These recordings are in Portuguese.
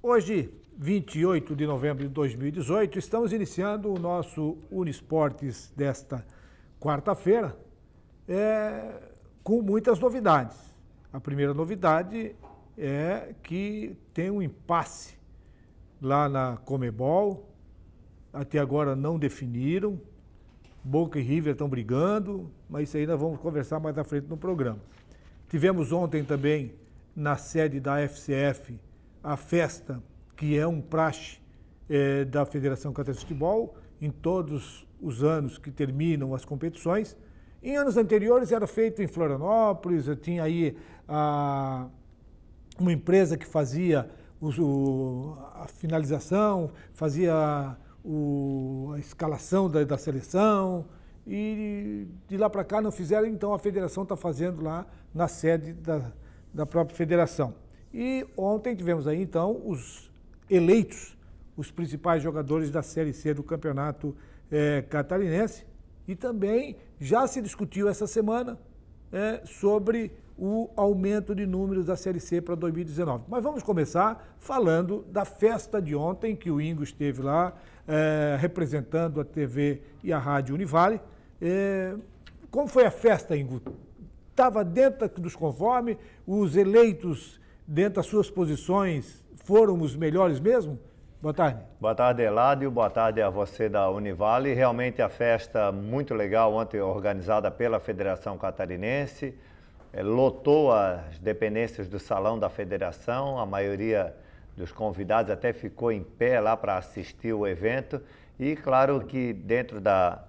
Hoje, 28 de novembro de 2018, estamos iniciando o nosso Uniesportes desta quarta-feira com muitas novidades. A primeira novidade é que tem um impasse lá na Conmebol, até agora não definiram, Boca e River estão brigando, mas isso aí nós vamos conversar mais à frente no programa. Tivemos ontem também, na sede da FCF, a festa, que é um praxe da Federação Catarinense de Futebol, em todos os anos que terminam as competições. Em anos anteriores era feito em Florianópolis, tinha aí uma empresa que fazia a finalização, fazia a escalação da seleção, e de lá para cá não fizeram, então a federação está fazendo lá na sede da própria federação. E ontem tivemos aí, então, os eleitos, os principais jogadores da Série C do Campeonato Catarinense, e também já se discutiu essa semana sobre o aumento de números da Série C para 2019. Mas vamos começar falando da festa de ontem, que o Ingo esteve lá representando a TV e a Rádio Univale. Como foi a festa, Ingo? Estava dentro dos conformes, os eleitos dentro das suas posições foram os melhores mesmo? Boa tarde. Boa tarde, Eladio. Boa tarde a você da Univale. Realmente a festa muito legal ontem, organizada pela Federação Catarinense. Lotou as dependências do salão da federação. A maioria dos convidados até ficou em pé lá para assistir o evento. E claro que dentro da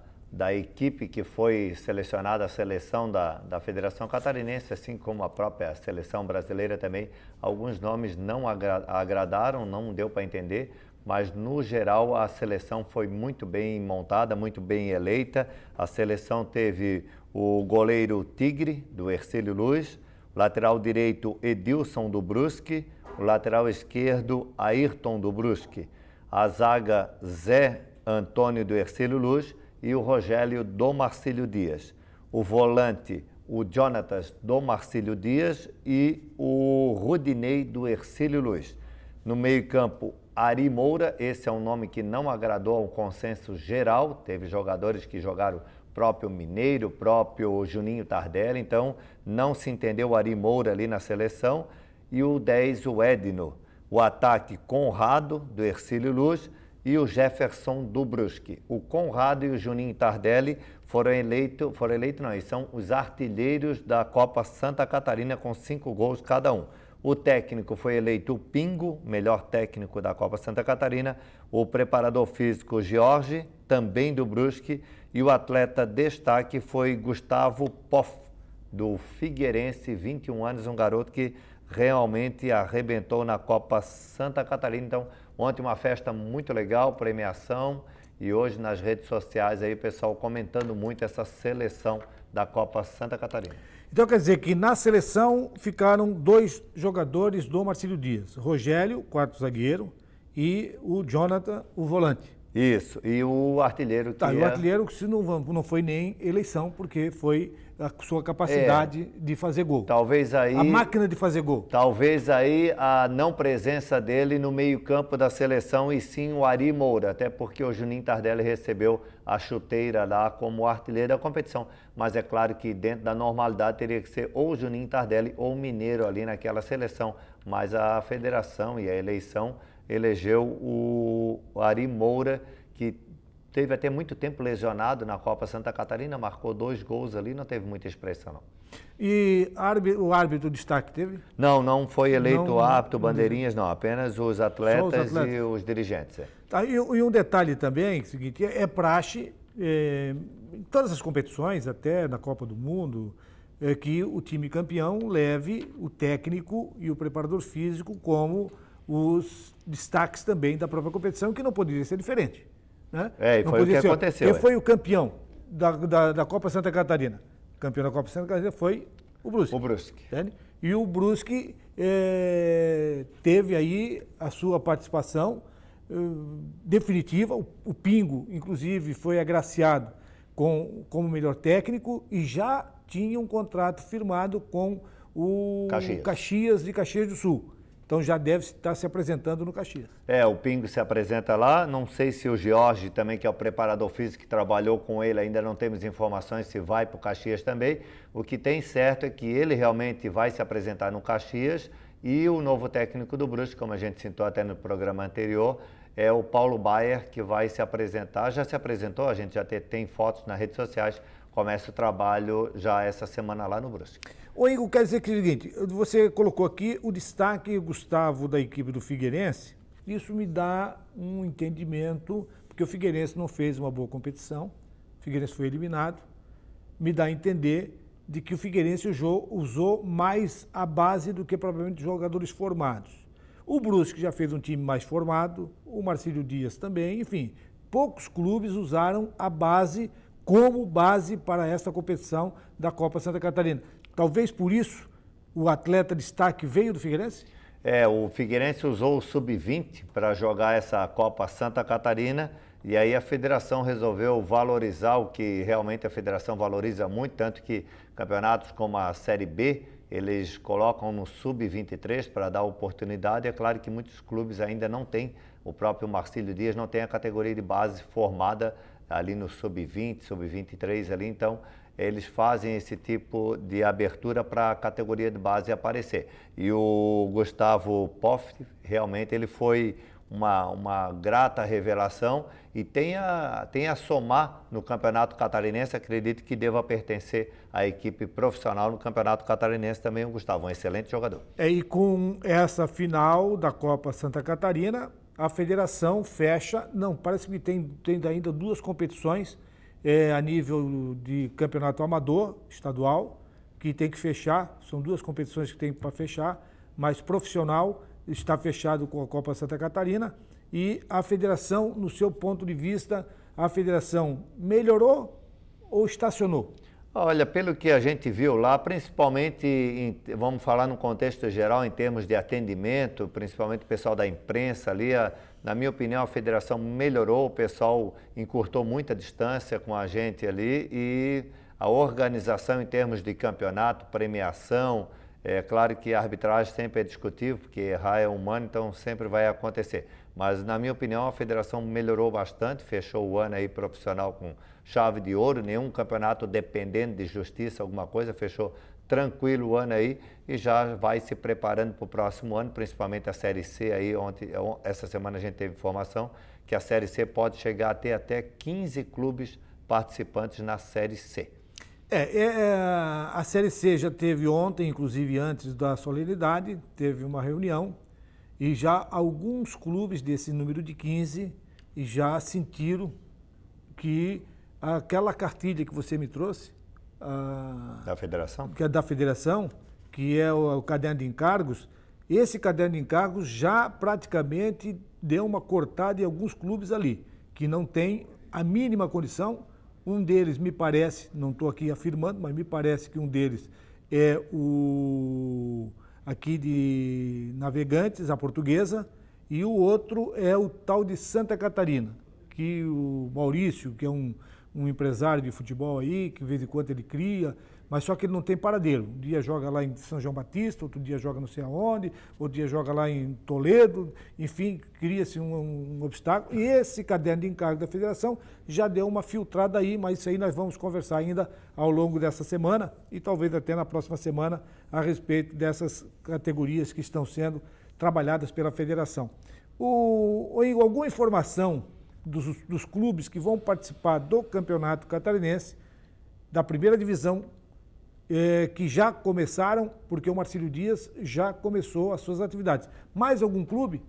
equipe que foi selecionada, a seleção da Federação Catarinense, assim como a própria seleção brasileira também, alguns nomes não agradaram, não deu para entender, mas no geral a seleção foi muito bem montada, muito bem eleita. A seleção teve o goleiro Tigre, do Hercílio Luz, o lateral direito Edilson do Brusque, o lateral esquerdo Ayrton do Brusque, a zaga Zé Antônio do Hercílio Luz e o Rogério do Marcílio Dias. O volante, o Jonatas do Marcílio Dias e o Rudinei do Hercílio Luz. No meio-campo, Ari Moura, esse é um nome que não agradou ao consenso geral, teve jogadores que jogaram próprio Mineiro, próprio Juninho Tardelli, então não se entendeu o Ari Moura ali na seleção. E o 10, o Edno. O ataque, Conrado, do Hercílio Luz, e o Jefferson do Brusque. O Conrado e o Juninho Tardelli foram eleitos, eles são os artilheiros da Copa Santa Catarina com 5 gols cada um. O técnico foi eleito o Pingo, melhor técnico da Copa Santa Catarina, o preparador físico Jorge, também do Brusque, e o atleta destaque foi Gustavo Poff, do Figueirense, 21 anos, um garoto que realmente arrebentou na Copa Santa Catarina. Então, ontem uma festa muito legal, premiação, e hoje nas redes sociais aí o pessoal comentando muito essa seleção da Copa Santa Catarina. Então quer dizer que na seleção ficaram 2 jogadores do Marcílio Dias, Rogério, quarto zagueiro, e o Jonathan, o volante. Isso, e o artilheiro que o artilheiro que não foi nem eleição, porque foi a sua capacidade de fazer gol. Talvez aí... A máquina de fazer gol. Talvez aí a não presença dele no meio-campo da seleção, e sim o Ari Moura, até porque o Juninho Tardelli recebeu a chuteira lá como artilheiro da competição. Mas é claro que dentro da normalidade teria que ser ou o Juninho Tardelli ou o Mineiro ali naquela seleção. Mas a federação e a eleição elegeu o Ari Moura, que teve até muito tempo lesionado na Copa Santa Catarina, marcou 2 gols ali, não teve muita expressão, não. E o árbitro destaque teve? Não foi eleito o árbitro, bandeirinhas, não, apenas os atletas e os dirigentes. Tá, e um detalhe também, é o seguinte, é praxe, em todas as competições, até na Copa do Mundo, que o time campeão leve o técnico e o preparador físico como os destaques também da própria competição, que não poderia ser diferente. Né? E foi o que aconteceu. Quem foi o campeão da Copa Santa Catarina? O campeão da Copa Santa Catarina foi o Brusque. O Brusque. Entende? E o Brusque teve aí a sua participação definitiva. O Pingo, inclusive, foi agraciado como melhor técnico e já tinha um contrato firmado com o Caxias de Caxias do Sul. Então já deve estar se apresentando no Caxias. O Pingo se apresenta lá. Não sei se o Jorge também, que é o preparador físico que trabalhou com ele, ainda não temos informações se vai para o Caxias também. O que tem certo é que ele realmente vai se apresentar no Caxias e o novo técnico do Brusque, como a gente citou até no programa anterior, é o Paulo Baier, que vai se apresentar. Já se apresentou, a gente já tem fotos nas redes sociais. Começa o trabalho já essa semana lá no Brusque. Ô Igor, quer dizer que é o seguinte, você colocou aqui o destaque, Gustavo, da equipe do Figueirense. Isso me dá um entendimento, porque o Figueirense não fez uma boa competição, o Figueirense foi eliminado. Me dá a entender de que o Figueirense usou mais a base do que provavelmente jogadores formados. O Brusque já fez um time mais formado, o Marcílio Dias também, enfim, poucos clubes usaram a base como base para esta competição da Copa Santa Catarina. Talvez por isso o atleta destaque veio do Figueirense? O Figueirense usou o Sub-20 para jogar essa Copa Santa Catarina e aí a federação resolveu valorizar o que realmente a federação valoriza muito, tanto que campeonatos como a Série B, eles colocam no Sub-23 para dar oportunidade. É claro que muitos clubes ainda não têm, o próprio Marcílio Dias não tem a categoria de base formada ali no Sub-20, Sub-23 ali, então eles fazem esse tipo de abertura para a categoria de base aparecer. E o Gustavo Poff, realmente ele foi uma grata revelação e tem a somar no Campeonato Catarinense. Acredito que deva pertencer à equipe profissional no Campeonato Catarinense também o Gustavo, um excelente jogador. E com essa final da Copa Santa Catarina, a federação fecha, parece que tem ainda duas competições a nível de campeonato amador, estadual, que tem que fechar, são duas competições que tem para fechar, mas profissional está fechado com a Copa Santa Catarina e a federação, no seu ponto de vista, a federação melhorou ou estacionou? Olha, pelo que a gente viu lá, principalmente, vamos falar no contexto geral, em termos de atendimento, principalmente o pessoal da imprensa ali, na minha opinião, a federação melhorou, o pessoal encurtou muita distância com a gente ali e a organização em termos de campeonato, premiação, é claro que a arbitragem sempre é discutível, porque errar é humano, então sempre vai acontecer. Mas, na minha opinião, a federação melhorou bastante, fechou o ano aí profissional com chave de ouro, nenhum campeonato dependendo de justiça, alguma coisa, fechou tranquilo o ano aí e já vai se preparando para o próximo ano, principalmente a Série C aí, essa semana a gente teve informação que a Série C pode chegar a ter até 15 clubes participantes na Série C. A Série C já teve ontem, inclusive antes da solenidade, teve uma reunião e já alguns clubes desse número de 15 já sentiram que aquela cartilha que você me trouxe, da federação? Que é da federação, que é o caderno de encargos, esse caderno de encargos já praticamente deu uma cortada em alguns clubes ali, que não tem a mínima condição. Um deles, me parece, não estou aqui afirmando, mas me parece que um deles é o aqui de Navegantes, a Portuguesa, e o outro é o tal de Santa Catarina, que o Maurício, que é um empresário de futebol aí, que de vez em quando ele cria, mas só que ele não tem paradeiro. Um dia joga lá em São João Batista, outro dia joga não sei aonde, outro dia joga lá em Toledo, enfim, cria-se um obstáculo. E esse caderno de encargo da federação já deu uma filtrada aí, mas isso aí nós vamos conversar ainda ao longo dessa semana e talvez até na próxima semana a respeito dessas categorias que estão sendo trabalhadas pela federação. Igor, alguma informação dos clubes que vão participar do Campeonato Catarinense, da primeira divisão, que já começaram, porque o Marcílio Dias já começou as suas atividades. Mais algum clube?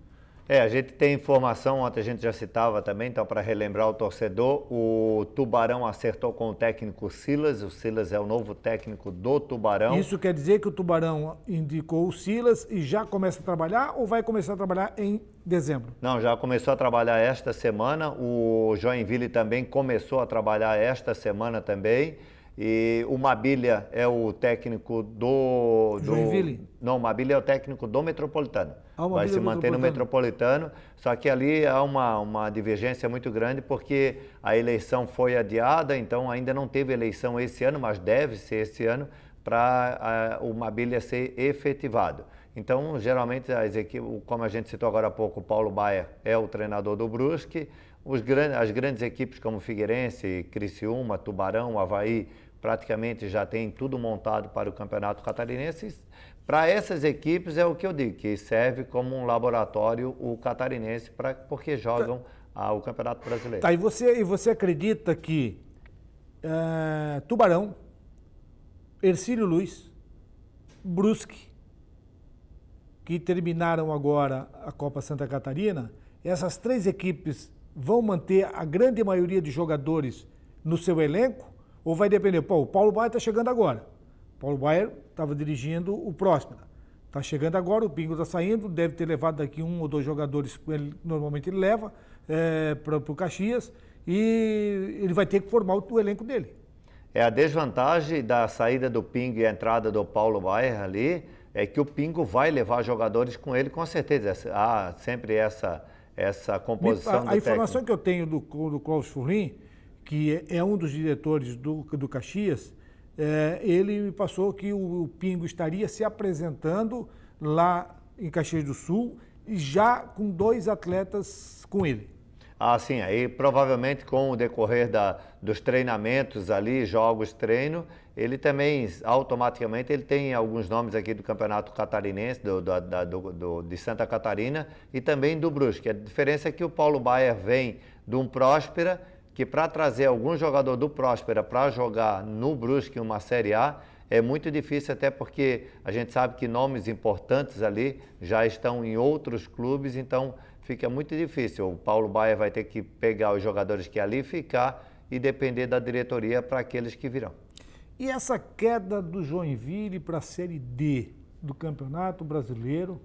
A gente tem informação, ontem a gente já citava também, então para relembrar o torcedor, o Tubarão acertou com o técnico Silas, o Silas é o novo técnico do Tubarão. Isso quer dizer que o Tubarão indicou o Silas e já começa a trabalhar ou vai começar a trabalhar em dezembro? Não, já começou a trabalhar esta semana, o Joinville também começou a trabalhar esta semana também. E o Mabilha é o técnico do Joinville? Não, o Mabilha é o técnico do Metropolitano. Vai se manter no Metropolitano, só que ali há uma divergência muito grande porque a eleição foi adiada, então ainda não teve eleição esse ano, mas deve ser esse ano para o Mabilha ser efetivado. Então, geralmente, as equipes, como a gente citou agora há pouco, o Paulo Baier é o treinador do Brusque, as grandes equipes como Figueirense, Criciúma, Tubarão, Avaí, praticamente já tem tudo montado para o Campeonato Catarinense. Para essas equipes é o que eu digo, que serve como um laboratório o catarinense, porque jogam o Campeonato Brasileiro. Tá, e você acredita que Tubarão, Hercílio Luz, Brusque, que terminaram agora a Copa Santa Catarina, essas 3 equipes vão manter a grande maioria de jogadores no seu elenco? Ou vai depender? Pô, o Paulo Baier está chegando agora. O Paulo Baier estava dirigindo o Próspera. Está chegando agora, o Pingo está saindo, deve ter levado daqui 1 ou 2 jogadores, normalmente ele leva para o Caxias, e ele vai ter que formar o elenco dele. A desvantagem da saída do Pingo e a entrada do Paulo Baier ali é que o Pingo vai levar jogadores com ele, com certeza. Há sempre essa composição do A informação técnico. que eu tenho do Clóvis Furlim, que é um dos diretores do Caxias, ele me passou que o Pingo estaria se apresentando lá em Caxias do Sul, já com 2 atletas com ele. Sim, aí provavelmente com o decorrer dos treinamentos ali, jogos, treino, ele também, automaticamente, ele tem alguns nomes aqui do Campeonato Catarinense, de Santa Catarina e também do Brusque. A diferença é que o Paulo Baier vem de um Próspera, que para trazer algum jogador do Próspera para jogar no Brusque uma Série A é muito difícil, até porque a gente sabe que nomes importantes ali já estão em outros clubes, então fica muito difícil. O Paulo Baier vai ter que pegar os jogadores que ali ficar e depender da diretoria para aqueles que virão. E essa queda do Joinville para a Série D do Campeonato Brasileiro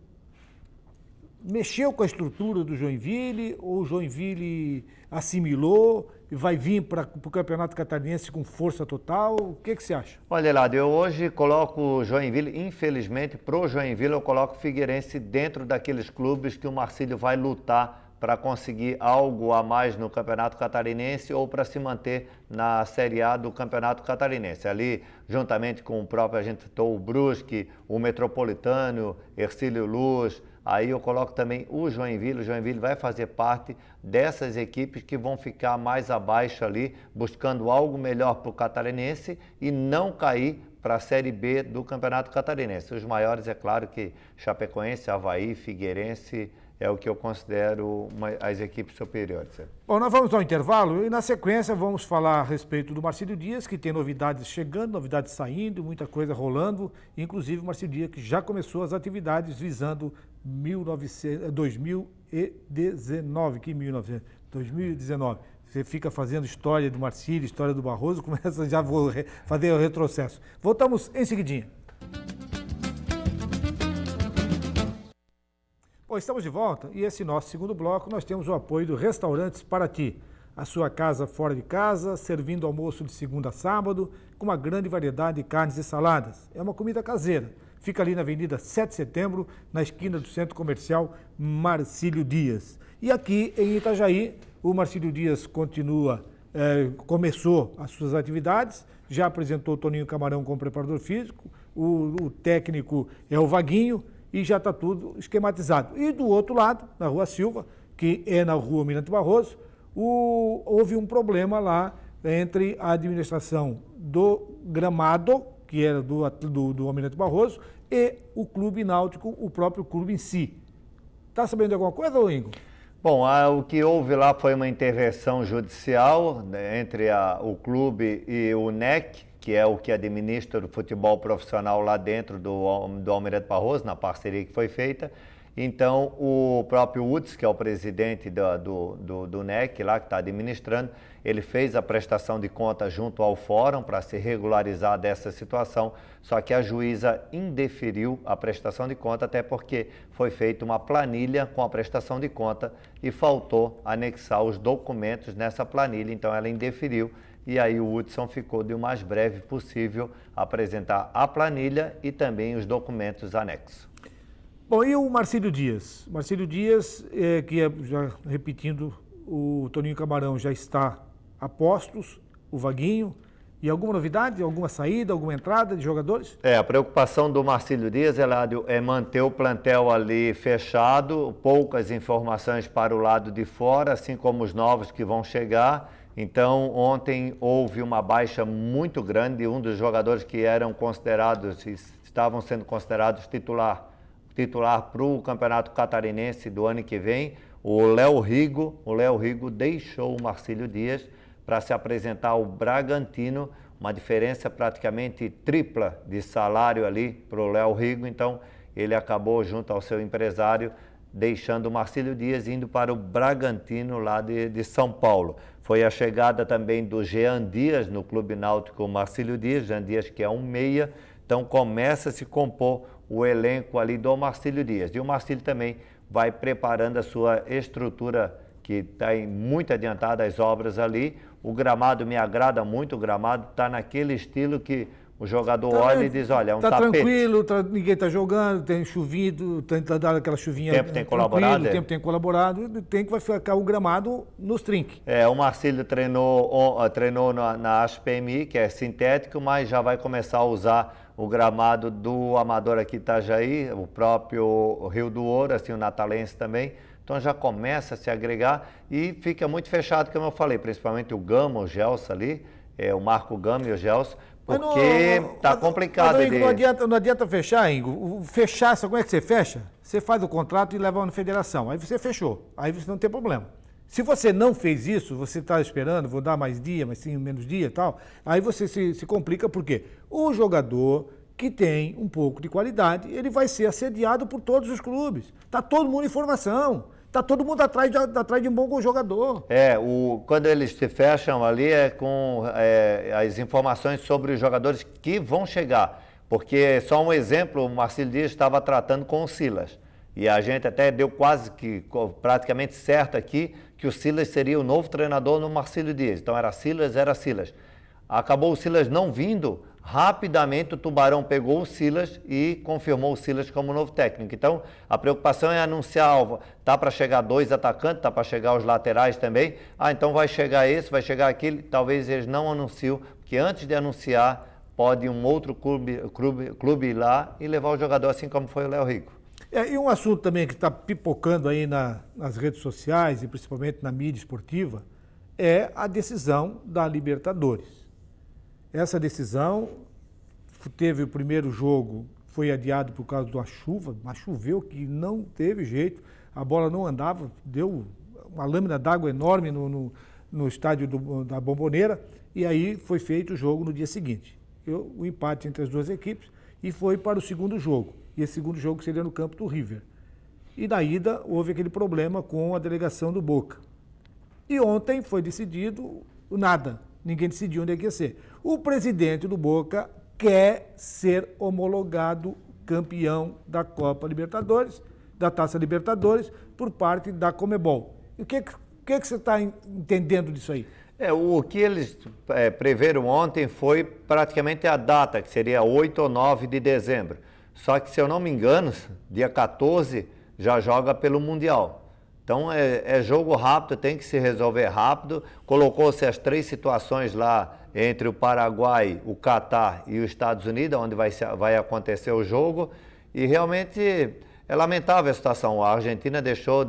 mexeu com a estrutura do Joinville, ou o Joinville assimilou e vai vir para o Campeonato Catarinense com força total? O que você acha? Olha, Elado, eu hoje coloco o Joinville, infelizmente, para o Joinville eu coloco o Figueirense dentro daqueles clubes que o Marcílio vai lutar para conseguir algo a mais no Campeonato Catarinense ou para se manter na Série A do Campeonato Catarinense. Ali, juntamente com o próprio, a gente citou o Brusque, o Metropolitano, Hercílio Luz. Aí eu coloco também o Joinville. O Joinville vai fazer parte dessas equipes que vão ficar mais abaixo ali, buscando algo melhor para o catarinense e não cair para a Série B do Campeonato Catarinense. Os maiores, é claro que Chapecoense, Avaí, Figueirense, é o que eu considero as equipes superiores. Bom, nós vamos ao intervalo e na sequência vamos falar a respeito do Marcílio Dias, que tem novidades chegando, novidades saindo, muita coisa rolando, inclusive o Marcílio Dias que já começou as atividades visando 2019, que 2019. Você fica fazendo história do Marcílio, história do Barroso, começa, já vou fazer o retrocesso. Voltamos em seguidinha. Bom, estamos de volta e esse nosso segundo bloco nós temos o apoio do Restaurantes Paraty. A sua casa fora de casa, servindo almoço de segunda a sábado, com uma grande variedade de carnes e saladas. É uma comida caseira. Fica ali na Avenida 7 de Setembro, na esquina do Centro Comercial Marcílio Dias. E aqui em Itajaí, o Marcílio Dias começou as suas atividades, já apresentou o Toninho Camarão como preparador físico, o técnico é o Vaguinho, e já está tudo esquematizado. E do outro lado, na Rua Silva, que é na Rua Almirante Barroso, houve um problema lá entre a administração do gramado, que era do Almirante Barroso, e o clube náutico, o próprio clube em si. Está sabendo de alguma coisa, Ingo? Bom, o que houve lá foi uma intervenção judicial, né, entre o clube e o NEC, que é o que administra o futebol profissional lá dentro do Almirante Barroso, na parceria que foi feita, Então, o próprio Woods, que é o presidente do NEC, lá que está administrando, ele fez a prestação de conta junto ao fórum para se regularizar dessa situação, só que a juíza indeferiu a prestação de conta, até porque foi feita uma planilha com a prestação de conta e faltou anexar os documentos nessa planilha, então ela indeferiu. E aí o Hudson ficou de o mais breve possível apresentar a planilha e também os documentos anexos. Bom, e o Marcílio Dias? Marcílio Dias, já repetindo, o Toninho Camarão já está a postos, o Vaguinho. E alguma novidade, alguma saída, alguma entrada de jogadores? A preocupação do Marcílio Dias, Eládio, é manter o plantel ali fechado, poucas informações para o lado de fora, assim como os novos que vão chegar. Então, ontem houve uma baixa muito grande, um dos jogadores que eram considerados, estavam sendo considerados titular para o Campeonato Catarinense do ano que vem, o Léo Rigo. O Léo Rigo deixou o Marcílio Dias para se apresentar ao Bragantino, uma diferença praticamente tripla de salário ali para o Léo Rigo. Então, ele acabou, junto ao seu empresário, deixando o Marcílio Dias, indo para o Bragantino, lá de São Paulo. Foi a chegada também do Jean Dias no Clube Náutico Marcílio Dias, Jean Dias que é um meia, então começa a se compor o elenco ali do Marcílio Dias. E o Marcílio também vai preparando a sua estrutura, que está muito adiantada as obras ali. O gramado me agrada muito, o gramado está naquele estilo que o jogador olha e diz, olha, é um tapete. Tranquilo, ninguém está jogando, tem chovido, tenta dar aquela chuvinha. O tempo tem colaborado. O tempo tem colaborado, tem que vai ficar o gramado nos trinques. O Marcílio treinou na HPMI, que é sintético, mas já vai começar a usar o gramado do Amador aqui Itajaí, o próprio Rio do Ouro, assim, o Natalense também. Então já começa a se agregar e fica muito fechado, como eu falei, principalmente o Gama, o Gelson ali, o Marco Gama e o Gelson, porque está complicado. Mas, não adianta fechar, Ingo. Fechar, sabe como é que você fecha? Você faz o contrato e leva na federação. Aí você fechou. Aí você não tem problema. Se você não fez isso, você está esperando, vou dar mais dia, mas sim menos dia e tal, aí você se complica, porque o jogador que tem um pouco de qualidade, ele vai ser assediado por todos os clubes. Está todo mundo em formação. Está todo mundo atrás de um bom jogador. Quando eles se fecham ali com as informações sobre os jogadores que vão chegar. Porque, só um exemplo, o Marcílio Dias estava tratando com o Silas. E a gente até deu praticamente certo aqui, que o Silas seria o novo treinador no Marcílio Dias. Então era Silas. Acabou o Silas não vindo. Rapidamente o Tubarão pegou o Silas e confirmou o Silas como novo técnico. Então, a preocupação é anunciar, tá para chegar 2 atacantes, tá para chegar os laterais também. Então vai chegar esse, vai chegar aquele. Talvez eles não anunciam, porque antes de anunciar, pode um outro clube ir lá e levar o jogador, assim como foi o Léo Rigo. E um assunto também que está pipocando aí nas redes sociais e principalmente na mídia esportiva é a decisão da Libertadores. Essa decisão teve o primeiro jogo, foi adiado por causa da chuva, mas choveu que não teve jeito, a bola não andava, deu uma lâmina d'água enorme no estádio da Bombonera, e aí foi feito o jogo no dia seguinte. O empate entre as duas equipes, e foi para o segundo jogo. E esse segundo jogo seria no campo do River. E na ida houve aquele problema com a delegação do Boca. E ontem foi decidido nada. Ninguém decidiu onde é que ia ser. O presidente do Boca quer ser homologado campeão da Copa Libertadores, da Taça Libertadores, por parte da Conmebol. E o que você está entendendo disso aí? O que eles preveram ontem foi praticamente a data, que seria 8 ou 9 de dezembro. Só que, se eu não me engano, dia 14 já joga pelo Mundial. Então, é jogo rápido, tem que se resolver rápido. Colocou-se as 3 situações lá entre o Paraguai, o Catar e os Estados Unidos, onde vai acontecer o jogo. E realmente é lamentável a situação. A Argentina deixou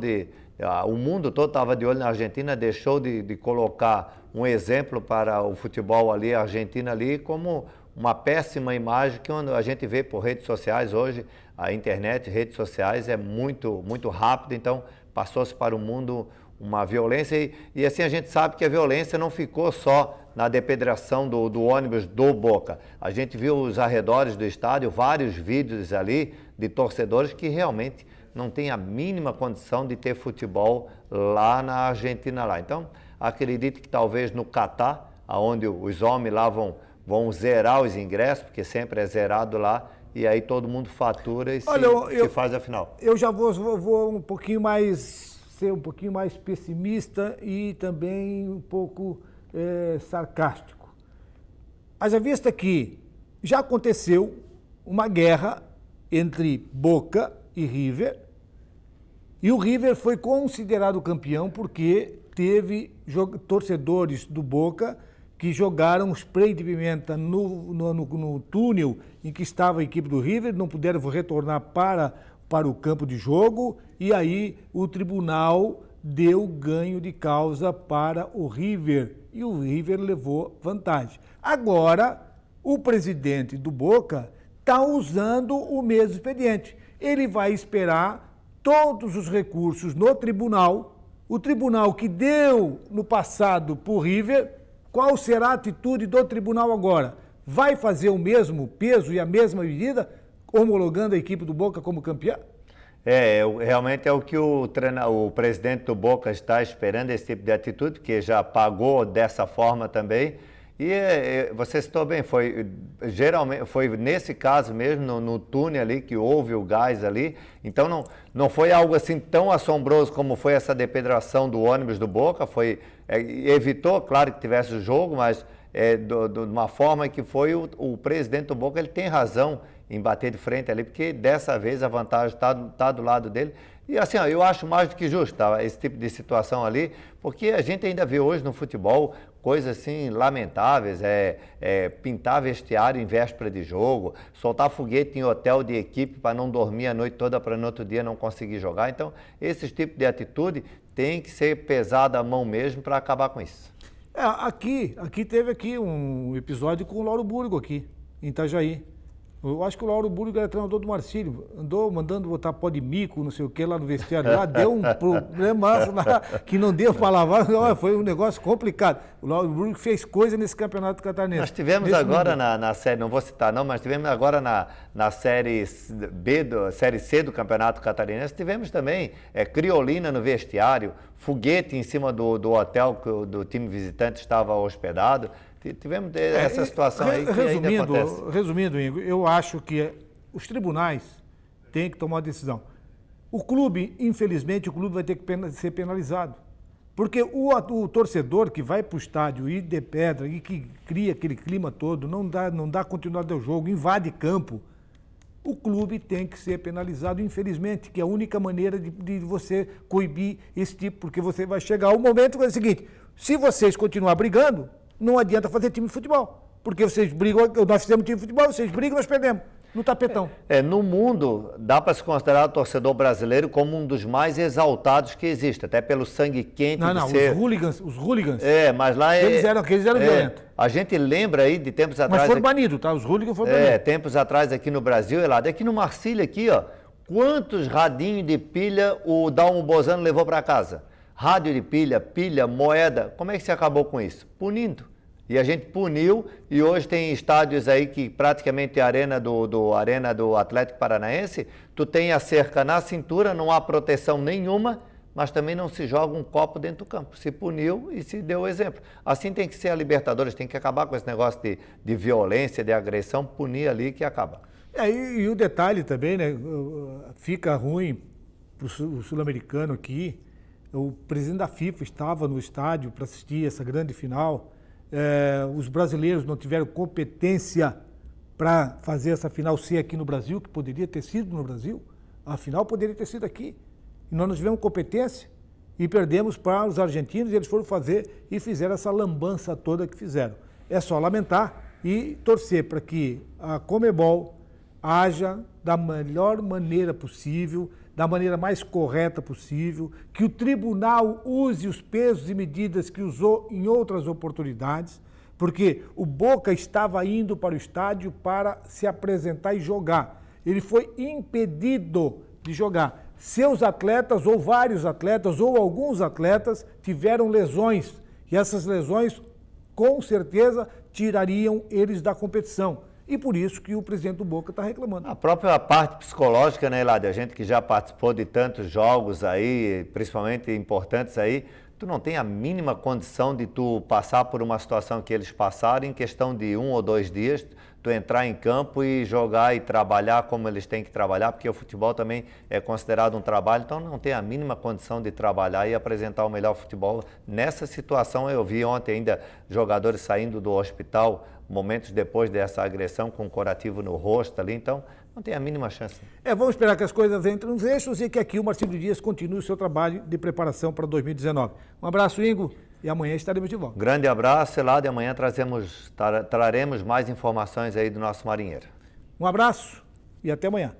o mundo todo estava de olho na Argentina, deixou de colocar um exemplo para o futebol ali, a Argentina ali, como uma péssima imagem que a gente vê por redes sociais hoje. A internet, redes sociais, é muito, muito rápido, então passou-se para o mundo uma violência e assim a gente sabe que a violência não ficou só na depedração do ônibus do Boca. A gente viu os arredores do estádio, vários vídeos ali de torcedores que realmente não tem a mínima condição de ter futebol lá na Argentina lá. Então, acredito que talvez no Catar, onde os homens lá vão zerar os ingressos, porque sempre é zerado lá, e aí todo mundo fatura e se faz a final. Eu já vou um pouquinho mais, ser um pouquinho mais pessimista e também um pouco sarcástico. Haja vista que já aconteceu uma guerra entre Boca e River, e o River foi considerado campeão porque teve torcedores do Boca que jogaram spray de pimenta no túnel em que estava a equipe do River, não puderam retornar para o campo de jogo, e aí o tribunal deu ganho de causa para o River, e o River levou vantagem. Agora, o presidente do Boca está usando o mesmo expediente. Ele vai esperar todos os recursos no tribunal, o tribunal que deu no passado para o River. Qual será a atitude do tribunal agora? Vai fazer o mesmo peso e a mesma medida, homologando a equipe do Boca como campeã? Realmente é o que o presidente do Boca está esperando, esse tipo de atitude, porque já pagou dessa forma também. E você citou bem, geralmente foi nesse caso mesmo, no túnel ali, que houve o gás ali. Então não foi algo assim tão assombroso como foi essa depedração do ônibus do Boca. Evitou, claro, que tivesse o jogo, mas de uma forma que foi o presidente do Boca, ele tem razão em bater de frente ali, porque dessa vez a vantagem está do lado dele. E assim, eu acho mais do que justo, tá, esse tipo de situação ali, porque a gente ainda vê hoje no futebol coisas assim lamentáveis, pintar vestiário em véspera de jogo, soltar foguete em hotel de equipe para não dormir a noite toda para no outro dia não conseguir jogar. Então, esse tipo de atitude tem que ser pesada a mão mesmo para acabar com isso. Aqui teve um episódio com o Lauro Burgo aqui, em Itajaí. Eu acho que o Lauro Burgo era treinador do Marcílio, andou mandando botar pó de mico, não sei o que, lá no vestiário, lá deu um problema lá, que não deu para lavar, foi um negócio complicado. O Lauro Burgo fez coisa nesse campeonato catarinense. Nós tivemos agora na série, não vou citar não, mas tivemos agora na série série C do campeonato catarinense, tivemos também criolina no vestiário, foguete em cima do hotel que do time visitante estava hospedado. Tivemos essa situação aí que ainda acontece. Resumindo, Ingo, eu acho que os tribunais têm que tomar uma decisão. O clube, infelizmente, vai ter que ser penalizado. Porque o torcedor que vai para o estádio e de pedra e que cria aquele clima todo, não dá continuidade ao jogo, invade campo, o clube tem que ser penalizado, infelizmente, que é a única maneira de você coibir esse tipo, porque você vai chegar ao momento que é o seguinte, se vocês continuar brigando, não adianta fazer time de futebol, porque vocês brigam, nós fizemos time de futebol, vocês brigam, nós perdemos, no tapetão. No mundo, dá para se considerar o torcedor brasileiro como um dos mais exaltados que existe, até pelo sangue quente de ser... os hooligans. Mas lá... Eles eram violentos. A gente lembra aí de tempos atrás... Mas foram banidos, tá? Os hooligans foram banidos. Tempos atrás aqui no Brasil, aqui no Marcílio, aqui, ó, quantos radinhos de pilha o Dalmo Bozano levou para casa? Rádio de pilha, moeda, como é que se acabou com isso? Punindo. E a gente puniu, e hoje tem estádios aí que praticamente a arena do Atlético Paranaense, tu tem a cerca na cintura, não há proteção nenhuma, mas também não se joga um copo dentro do campo. Se puniu e se deu o exemplo. Assim tem que ser a Libertadores, tem que acabar com esse negócio de violência, de agressão, punir ali que acaba. E o detalhe também, né, fica ruim para o sul-americano aqui, o presidente da FIFA estava no estádio para assistir essa grande final. Os brasileiros não tiveram competência para fazer essa final ser aqui no Brasil, que poderia ter sido no Brasil. A final poderia ter sido aqui. E nós não tivemos competência e perdemos para os argentinos, e eles foram fazer e fizeram essa lambança toda que fizeram. É só lamentar e torcer para que a Conmebol haja da melhor maneira possível, da maneira mais correta possível, que o tribunal use os pesos e medidas que usou em outras oportunidades, porque o Boca estava indo para o estádio para se apresentar e jogar. Ele foi impedido de jogar. Seus atletas, ou vários atletas, ou alguns atletas, tiveram lesões, e essas lesões, com certeza, tirariam eles da competição. e por isso que o presidente do Boca está reclamando. A própria parte psicológica, né, Eladio? A gente que já participou de tantos jogos aí, principalmente importantes aí, tu não tem a mínima condição de tu passar por uma situação que eles passaram em questão de 1 ou 2 dias, tu entrar em campo e jogar e trabalhar como eles têm que trabalhar, porque o futebol também é considerado um trabalho, então não tem a mínima condição de trabalhar e apresentar o melhor futebol. Nessa situação eu vi ontem ainda jogadores saindo do hospital momentos depois dessa agressão com um curativo no rosto ali, então não tem a mínima chance. Vamos esperar que as coisas entrem nos eixos e que aqui o Marcílio Dias continue o seu trabalho de preparação para 2019. Um abraço, Ingo, e amanhã estaremos de volta. Grande abraço, Eladio, e amanhã traremos mais informações aí do nosso marinheiro. Um abraço e até amanhã.